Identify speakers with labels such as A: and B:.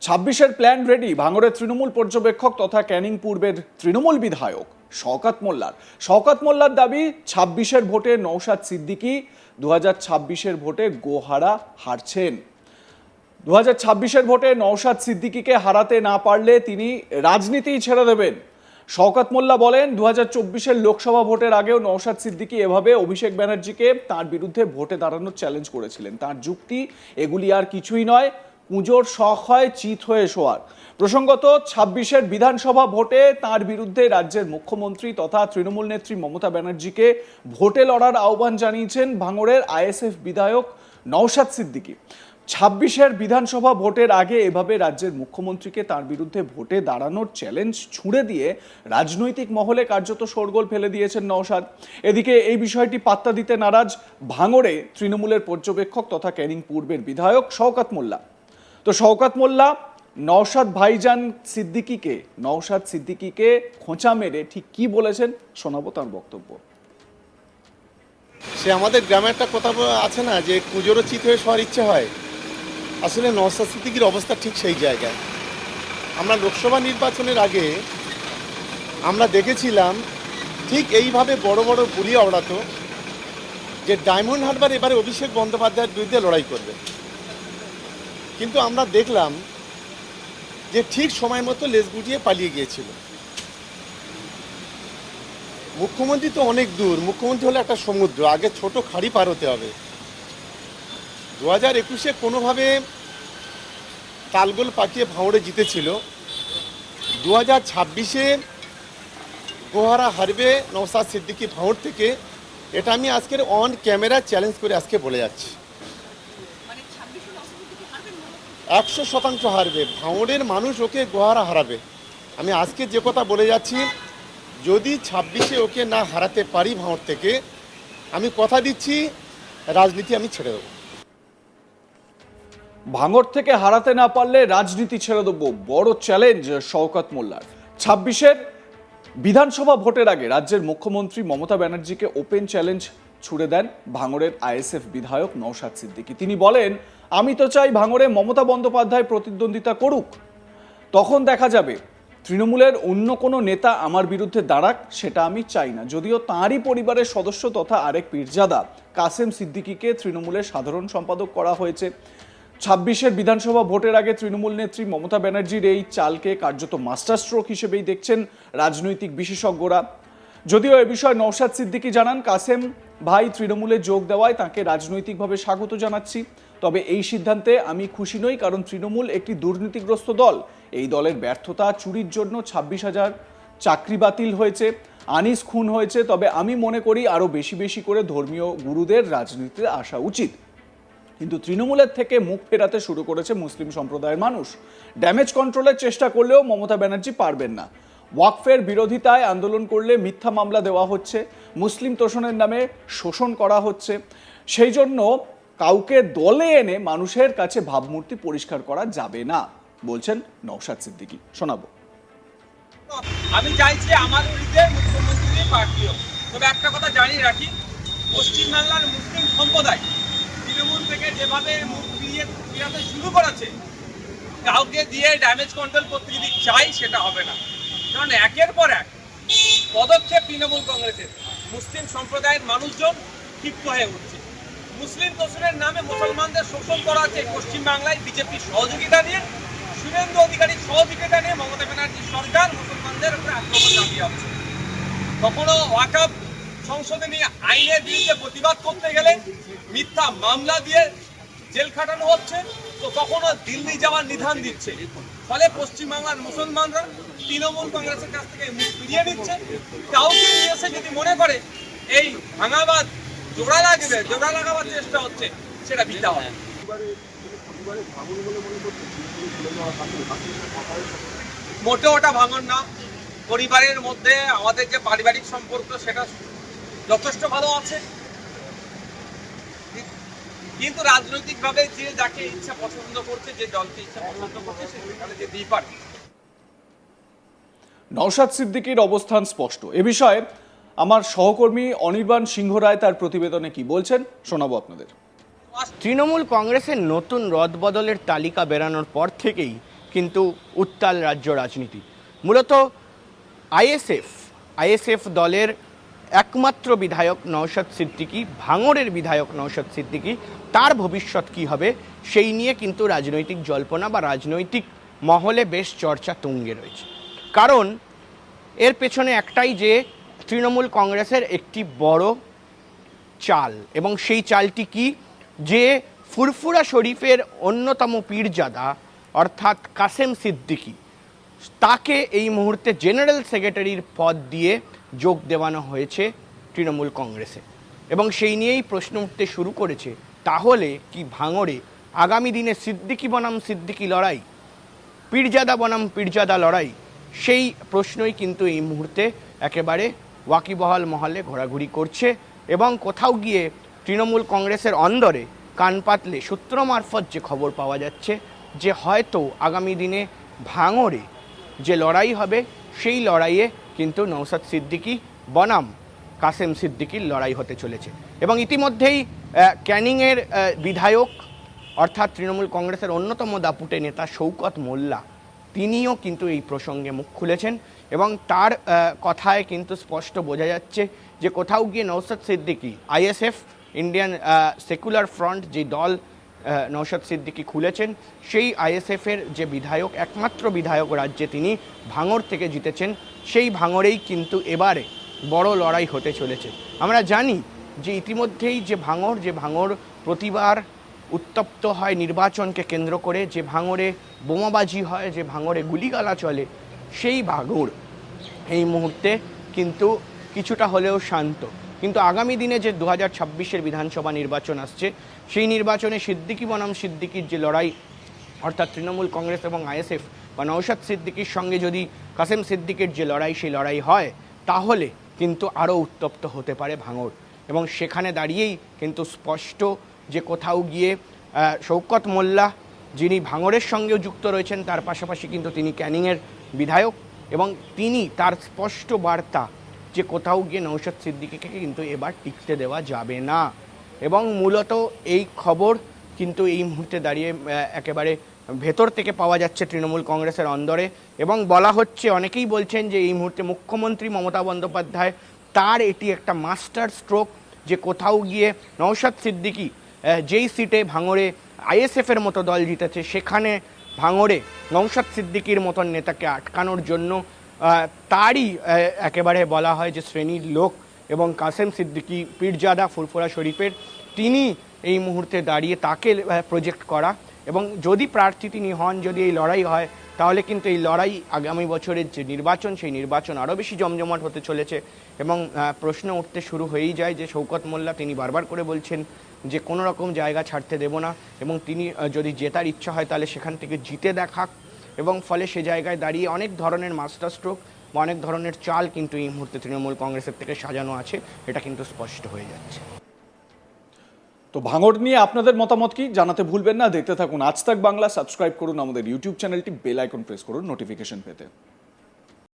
A: ছাব্বিশের plan ready. ভাঙড়ের তৃণমূল পর্যবেক্ষক তথা ক্যানিং পূর্বের তৃণমূল বিধায়ক শওকত মোল্লার দাবি ২৬-এর ভোটে নওশাদ সিদ্দিকী ২০২৬-এর ভোটে গোহারা হারছেন। ২০২৬-এর ভোটে নওশাদ সিদ্দিকীকে হারাতে না পারলে তিনি রাজনীতিই ছেড়ে দেবেন। শওকত মোল্লা বলেন, ২০২৪-এর লোকসভা ভোটের আগেও নওশাদ সিদ্দিকী এভাবে অভিষেক ব্যানার্জিকে তার বিরুদ্ধে ভোটে দাঁড়ানোর চ্যালেঞ্জ করেছিলেন। তার যুক্তি, এগুলি আর কিছুই নয়, পুজোর শখ হয় চিত হয়ে শোয়ার। প্রসঙ্গত, ২৬-এর বিধানসভা ভোটে তার বিরুদ্ধে রাজ্যের মুখ্যমন্ত্রী তথা তৃণমূল নেত্রী মমতা ব্যানার্জিকে ভোটে লড়ার আহ্বান জানিয়েছেন ভাঙড়ের আইএসএফ বিধায়ক নওশাদ সিদ্দিকী। ২৬-এর বিধানসভা ভোটের আগে এভাবে রাজ্যের মুখ্যমন্ত্রীকে তার বিরুদ্ধে ভোটে দাঁড়ানোর চ্যালেঞ্জ ছুঁড়ে দিয়ে রাজনৈতিক মহলে কার্যত শোরগোল ফেলে দিয়েছেন নওশাদ। এদিকে এই বিষয়টি পাত্তা দিতে নারাজ ভাঙড়ে তৃণমূলের পর্যবেক্ষক তথা ক্যানিং পূর্বের বিধায়ক শওকত মোল্লা। তো শওকত মোল্লা নওশাদ সিদ্দিকীকে খোঁচা মেরে ঠিক কি বলেছেন শোনাবো তার বক্তব্য।
B: সে আমাদের গ্রামে একটা কথা আছে না, যে পুজোরও চিত হয়ে শোয়ার ইচ্ছে হয়। আসলে নওশাদ সিদ্দিকীর অবস্থা ঠিক সেই জায়গায়। আমরা লোকসভা নির্বাচনের আগে আমরা দেখেছিলাম ঠিক এইভাবে বড় বড় বুলি ওড়াতো যে ডায়মন্ড হারবার এবারে অভিষেক বন্দ্যোপাধ্যায়ের বিরুদ্ধে লড়াই করবে। কিন্তু আমরা দেখলাম যে ঠিক সময় মতো লেজ গুটিয়ে পালিয়ে গিয়েছিল। মুখ্যমন্ত্রী তো অনেক দূর, মুখ্যমন্ত্রী হলো একটা সমুদ্র, আগে ছোট খাড়ি পার হতে হবে। ২০২১-এ কোনোভাবে তালগোল পাকিয়ে ভাঙড়ে জিতেছিল। ২০২৬-এ গোহারা হারবে নওশাদ সিদ্দিকী ভাঙড় থেকে, এটা আমি আজকের অন ক্যামেরা চ্যালেঞ্জ করে আজকে বলে যাচ্ছি। ১০০% হারবে, ভাঙড়ের মানুষ ওকে গোহারা হারাবে। আমি আজকে যে কথা বলে যাচ্ছি, যদি ২৬-এ ওকে না হারাতে পারি ভাঙড় থেকে, আমি কথা দিচ্ছি রাজনীতি আমি ছেড়ে দেবো।
A: ভাঙড় থেকে হারাতে না পারলে রাজনীতি ছেড়ে দেবো, বড় চ্যালেঞ্জ শওকত মোল্লার। ২৬-এর বিধানসভা ভোটের আগে রাজ্যের মুখ্যমন্ত্রী মমতা ব্যানার্জিকে ওপেন চ্যালেঞ্জ ছুড়ে দেন ভাঙড়ের আইএসএফ বিধায়ক নওশাদ সিদ্দিকী। তিনি বলেন, আমি তো চাই ভাঙড়ে মমতা বন্দ্যোপাধ্যায় প্রতিদ্বন্দ্বিতা করুক, তখন দেখা যাবে। তৃণমূলের অন্য কোনো নেতা আমার বিরুদ্ধে দাঁড়াক, সেটা আমি চাই না। যদিও তাঁরই পরিবারের সদস্য তথা আরেক পীরজাদা কাসেম সিদ্দিকীকে তৃণমূলের সাধারণ সম্পাদক করা হয়েছে। ২৬-এর বিধানসভা ভোটের আগে তৃণমূল নেত্রী মমতা ব্যানার্জির এই চালকে কার্যত মাস্টার স্ট্রোক হিসেবেই দেখছেন রাজনৈতিক বিশেষজ্ঞরা। যদিও এ বিষয়ে নওশাদ সিদ্দিকী জানান, কাসেম ভাই তৃণমূলে যোগ দেওয়ায় তাকে রাজনৈতিকভাবে স্বাগত জানাচ্ছি। তবে এই সিদ্ধান্তে আমি খুশি নই, কারণ তৃণমূল একটি দুর্নীতিগ্রস্ত দল। এই দলের ব্যর্থতা, চুরির জন্য ২৬,০০০ চাকরি বাতিল হয়েছে, আনিস খুন হয়েছে। তবে আমি মনে করি আরও বেশি বেশি করে ধর্মীয় গুরুদের রাজনীতিতে আসা উচিত। কিন্তু তৃণমূলের থেকে মুখ ফেরাতে শুরু করেছে মুসলিম সম্প্রদায়ের মানুষ। ড্যামেজ কন্ট্রোলের চেষ্টা করলেও মমতা ব্যানার্জি পারবেন না। ওয়াকফের বিরোধিতায় আন্দোলন করলে মিথ্যা মামলা দেওয়া হচ্ছে, মুসলিম তোষণের নামে শোষণ করা হচ্ছে। সেই জন্য কাউকে দলে এনে মানুষের কাছে ভাবমূর্তি পরিষ্কার করা যাবে না, বলছেন নওশাদ সিদ্দিকী। শোনাবো।
C: আমি চাইছি আমার বিরুদ্ধে মুখ্যমন্ত্রী প্রার্থী হোক। তবে একটা কথা জানিয়ে রাখি, পশ্চিমবাংলার মুসলিম সম্প্রদায় তৃণমূল থেকে যেভাবে মুখ ফিরাতে শুরু করেছে, কাউকে দিয়ে ড্যামেজ কন্ট্রোল করতে যদি চাই সেটা হবে না। কারণ একের পর এক পদক্ষেপ তৃণমূল কংগ্রেসের, মুসলিম সম্প্রদায়ের মানুষজন ক্ষিপ্ত হয়ে উঠছে। মুসলিম তোষণের নামে মুসলমানদের শোষণ করা হচ্ছে পশ্চিমবাংলায় বিজেপির সহযোগিতা নিয়ে, শুভেন্দু অধিকারীর সহযোগিতা নিয়ে মমতা ব্যানার্জির সরকার মুসলমানদের উপরে আক্রমণ চালিয়ে যাচ্ছে। কখনো ওয়াকফ সংশোধনী আইনের বিরুদ্ধে প্রতিবাদ করতে গেলে মিথ্যা মামলা দিয়ে জেল খাটানো হচ্ছে, তো কখনো দিল্লি যাওয়ার নিধান দিচ্ছে। ফলে পশ্চিমবাংলার মুসলমানরা তৃণমূল কংগ্রেসের কাছ থেকে মুখ ফিরিয়ে নিচ্ছে। কাউকে নিয়ে এসে যদি মনে করে এই ভাঙাবাদ জোড়া লাগাবার চেষ্টা হচ্ছে, সেটা বৃথা হবে। মোটে ওটা ভাঙন না। পরিবারের মধ্যে আমাদের যে পারিবারিক সম্পর্ক সেটা যথেষ্ট ভালো আছে, কিন্তু রাজনৈতিকভাবে যে যাকে ইচ্ছা পছন্দ করছে, যে দলকে ইচ্ছা পছন্দ করছে, সেখানে যেতেই পারে।
A: নওশাদ সিদ্দিকীর অবস্থান স্পষ্ট। এ বিষয়ে আমার সহকর্মী অনির্বাণ সিংহ রায় তার প্রতিবেদনে কি বলছেন শোনাবো আপনাদের।
D: তৃণমূল কংগ্রেসের নতুন রদবদলের তালিকা বেরানোর পর থেকেই কিন্তু উত্তাল রাজ্য রাজনীতি। মূলত আইএসএফ দলের একমাত্র বিধায়ক নওশাদ সিদ্দিকী, ভাঙড়ের বিধায়ক নওশাদ সিদ্দিকী, তার ভবিষ্যৎ কী হবে সেই নিয়ে কিন্তু রাজনৈতিক জল্পনা বা রাজনৈতিক মহলে বেশ চর্চা তুঙ্গে রয়েছে। কারণ এর পেছনে একটাই, যে তৃণমূল কংগ্রেসের একটি বড় চাল, এবং সেই চালটি কি, যে ফুরফুরা শরীফের অন্যতম পীরজাদা অর্থাৎ কাসেম সিদ্দিকী, তাকে এই মুহূর্তে জেনারেল সেক্রেটারির পদ দিয়ে যোগ দেওয়ানো হয়েছে তৃণমূল কংগ্রেসে। এবং সেই নিয়েই প্রশ্ন উঠতে শুরু করেছে, তাহলে কি ভাঙড়ে আগামী দিনে সিদ্দিকী বনাম সিদ্দিকী লড়াই, পীরজাদা বনাম পীরজাদা লড়াই? সেই প্রশ্নই কিন্তু এই মুহূর্তে একেবারে ওয়াকিবহাল মহলে ঘোরাঘুরি করছে। এবং কোথাও গিয়ে তৃণমূল কংগ্রেসের অন্দরে কান পাতলে সূত্র মারফত যে খবর পাওয়া যাচ্ছে, যে হয়তো আগামী দিনে ভাঙড়ে যে লড়াই হবে সেই লড়াইয়ে কিন্তু নওশাদ সিদ্দিকী বনাম কাসেম সিদ্দিকীর লড়াই হতে চলেছে। এবং ইতিমধ্যেই ক্যানিংয়ের বিধায়ক অর্থাৎ তৃণমূল কংগ্রেসের অন্যতম দাপুটে নেতা শওকত মোল্লা, তিনিও কিন্তু এই প্রসঙ্গে মুখ খুলেছেন। এবং তার কথায় কিন্তু স্পষ্ট বোঝা যাচ্ছে যে কোথাও গিয়ে Naushad Siddiqui, ISF Indian secular front যে দল নওশাদ সিদ্দিকী খুলেছেন, সেই আইএসএফের যে বিধায়ক, একমাত্র বিধায়ক রাজ্যে তিনি ভাঙড় থেকে জিতেছেন, সেই ভাঙড়েই কিন্তু এবারে বড় লড়াই হতে চলেছে। আমরা জানি যে ইতিমধ্যেই যে ভাঙড় প্রতিবার উত্তপ্ত হয় নির্বাচনকে কেন্দ্র করে, যে ভাঙড়ে বোমাবাজি হয়, যে ভাঙড়ে গুলিগালা চলে, সেই ভাঙড় এই মুহূর্তে কিন্তু কিছুটা হলেও শান্ত। কিন্তু আগামী দিনে যে 2026-এর বিধানসভা নির্বাচন আসছে, সেই নির্বাচনে সিদ্দিকী বনাম সিদ্দিকীর যে লড়াই, অর্থাৎ তৃণমূল কংগ্রেস এবং আইএসএফ বা নওশাদ সিদ্দিকীর সঙ্গে যদি কাসেম সিদ্দিকীর যে লড়াই, সেই লড়াই হয়, তাহলে কিন্তু আরও উত্তপ্ত হতে পারে ভাঙড়। এবং সেখানে দাঁড়িয়েই কিন্তু স্পষ্ট যে কোথাও গিয়ে শওকত মোল্লা, যিনি ভাঙড়ের সঙ্গেও যুক্ত রয়েছেন, তার পাশাপাশি কিন্তু তিনি ক্যানিংয়ের বিধায়ক, এবং তিনি তার স্পষ্ট বার্তা যে কোথাও গিয়ে নওশাদ সিদ্দিকীকে কিন্তু এবার টিকতে দেওয়া যাবে না। এবং মূলত এই খবর কিন্তু এই মুহূর্তে দাঁড়িয়ে একেবারে ভেতর থেকে পাওয়া যাচ্ছে তৃণমূল কংগ্রেসের অন্দরে। এবং বলা হচ্ছে, অনেকেই বলছেন যে এই মুহূর্তে মুখ্যমন্ত্রী মমতা বন্দ্যোপাধ্যায়, তার এটি একটা মাস্টার স্ট্রোক, যে কোথাও গিয়ে নওশাদ সিদ্দিকী যেই সিটে ভাঙড়ে আইএসএফের মতো দল জিতেছে, সেখানে ভাঙড়ে নওশাদ সিদ্দিকীর মতন নেতাকে আটকানোর জন্য তারই একেবারে বলা হয় যে শ্রেণীর লোক, এবং কাসেম সিদ্দিকী পীরজাদা ফুরফুরা শরীফের, তিনি এই মুহূর্তে দাঁড়িয়ে তাকে প্রজেক্ট করা। এবং যদি প্রার্থী তিনি হন, যদি এই লড়াই হয়, তাহলে কিন্তু এই লড়াই আগামী বছরের যে নির্বাচন, সেই নির্বাচন আরও বেশি জমজমাট হতে চলেছে। এবং প্রশ্ন উঠতে শুরু হয়েই যায় যে শওকত মোল্লা, তিনি বারবার করে বলছেন যে কোনো রকম জায়গা ছাড়তে দেব না, এবং তিনি যদি জেতার ইচ্ছা হয় তাহলে সেখান থেকে জিতে দেখাক। এবং ফলে সে জায়গায় দাঁড়িয়ে অনেক ধরনের মাস্টার স্ট্রোক বা অনেক ধরনের চাল কিন্তু এই মুহূর্তে তৃণমূল কংগ্রেসের থেকে সাজানো আছে, এটা কিন্তু স্পষ্ট হয়ে যাচ্ছে।
A: তো ভাঙড় নিয়ে আপনাদের মতামত কি জানাতে ভুলবেন না। দেখতে থাকুন আজ তাক বাংলা, সাবস্ক্রাইব করুন আমাদের ইউটিউব চ্যানেলটি, বেল আইকন প্রেস করুন নোটিফিকেশন পেতে।